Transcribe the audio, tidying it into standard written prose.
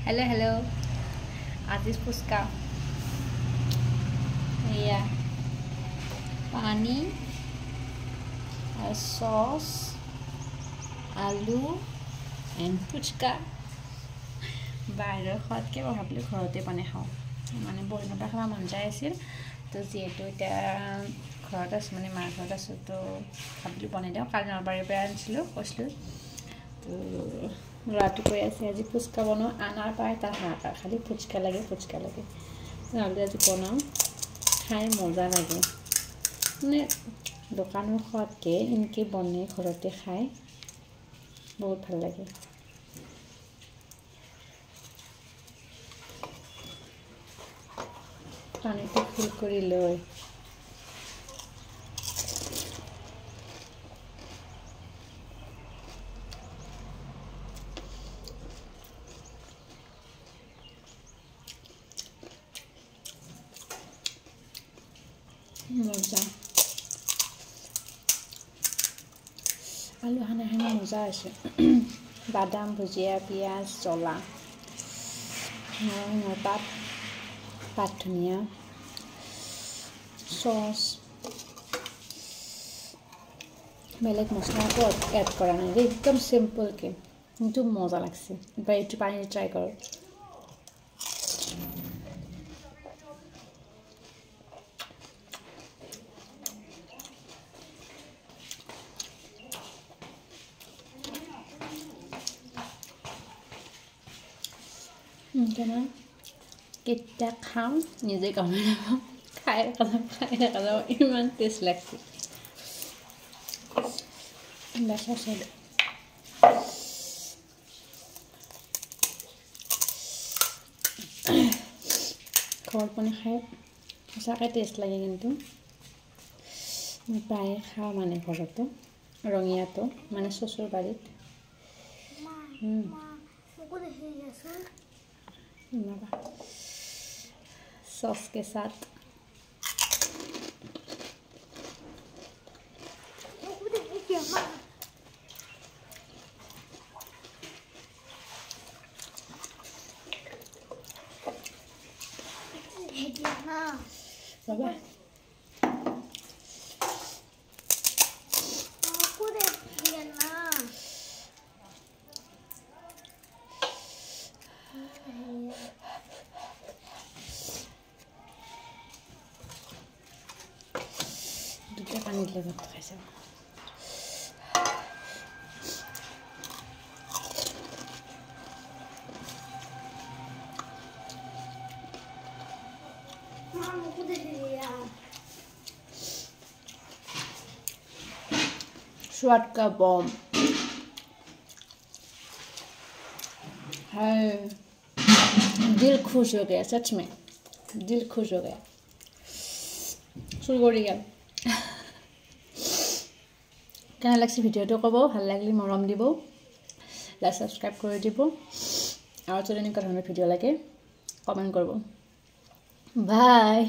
Hello. Aziz Puska. Yeah. Pani, sauce, aloo, and puchka. বাহিৰৰ খোৱাতকৈ মই ভাবিলোঁ ঘৰতে বনাই খাওঁ মানে বহিনৰ পৰা খাব মন যায় আছিল তো যিহেতু এতিয়া ঘৰত আছোঁ মানে মাৰ ঘৰত আছোঁ তো ভাবিলোঁ বনাই দিওঁ কালি নলবাৰীৰ পৰা আনিছিলোঁ কৈছিলোঁ তো ল'ৰাটো কৈ আছে আজি ফুচকা বনাওঁ আনাৰ পায় তাৰ হাঁহ খালি ফুচকা লাগে ভাবিলোঁ আজি বনাওঁ খাই মজা লাগে মানে দোকানৰ খোৱাতকৈ এনেকৈ বনাই ঘৰতে খাই বহুত ভাল লাগে পানীটো ফুল কৰি লৈ মজা আলু সানি মজা আছে বাদাম ভুজিয়া পিঁয়াজ জ্বলা পাত ধনিয়া চচ বেলেগ মছলা এড কৰা নাই একদম সিম্পলকৈ কিন্তু মজা লাগছে এবাৰ এইটো পানী ট্ৰাই কৰক কেতিয়া খাওঁ নিজে গমেই নাপাওঁ খাই নাখাওঁ ইমান টেষ্ট লাগছে ঘৰত বনাই খাই সঁচাকৈ টেষ্ট লাগে কিন্তু মই প্ৰায়ে খাওঁ মানে ঘৰতো ৰঙীয়াটো মানে চচুৰ বাৰীত सॉस के साथ बाबा দুটা পানী দিলে ভাত খাইছে स्वाद का बम है दिल खुश हो गया सच में दिल खुश हो गया शुरू कर दिया কেনে লাগছে ভিডিওটো ক'ব ভাল লাগিলে মৰম দিব লাইক সাবস্ক্ৰাইব কৰি দিব আৰু যদি এনেকুৱা ধৰণৰ ভিডিও লাগে কমেন্ট কৰিব বাই